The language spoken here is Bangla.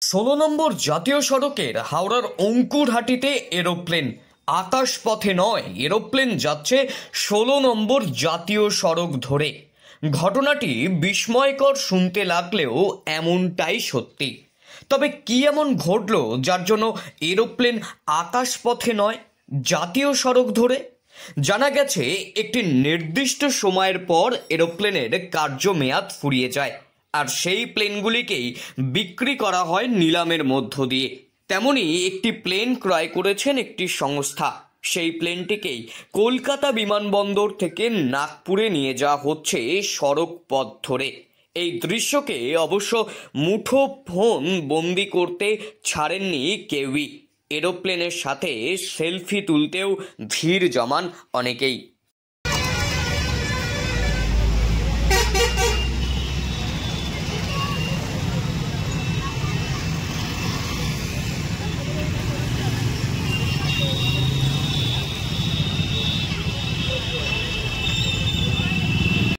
১৬ নম্বর জাতীয় সড়কের হাওড়ার অঙ্কুরহাটিতে এরোপ্লেন। আকাশপথে নয়, এরোপ্লেন যাচ্ছে ১৬ নম্বর জাতীয় সড়ক ধরে। ঘটনাটি বিস্ময়কর শুনতে লাগলেও এমনটাই সত্যি। তবে কি এমন ঘটলো যার জন্য এরোপ্লেন আকাশপথে নয়, জাতীয় সড়ক ধরে? জানা গেছে একটি নির্দিষ্ট সময়ের পর এরোপ্লেনের কার্যমেয়াদ ফুরিয়ে যায়, আর সেই প্লেনগুলিকেই বিক্রি করা হয় নিলামের মধ্য দিয়ে। তেমনই একটি প্লেন ক্রয় করেছেন একটি সংস্থা। সেই প্লেনটিকেই কলকাতা বিমানবন্দর থেকে নাগপুরে নিয়ে যাওয়া হচ্ছে সড়ক পথ ধরে। এই দৃশ্যকে অবশ্য মুঠো ফোন বন্দি করতে ছাড়েননি কেউই। এরোপ্লেনের সাথে সেলফি তুলতেও ভিড় জমান অনেকেই।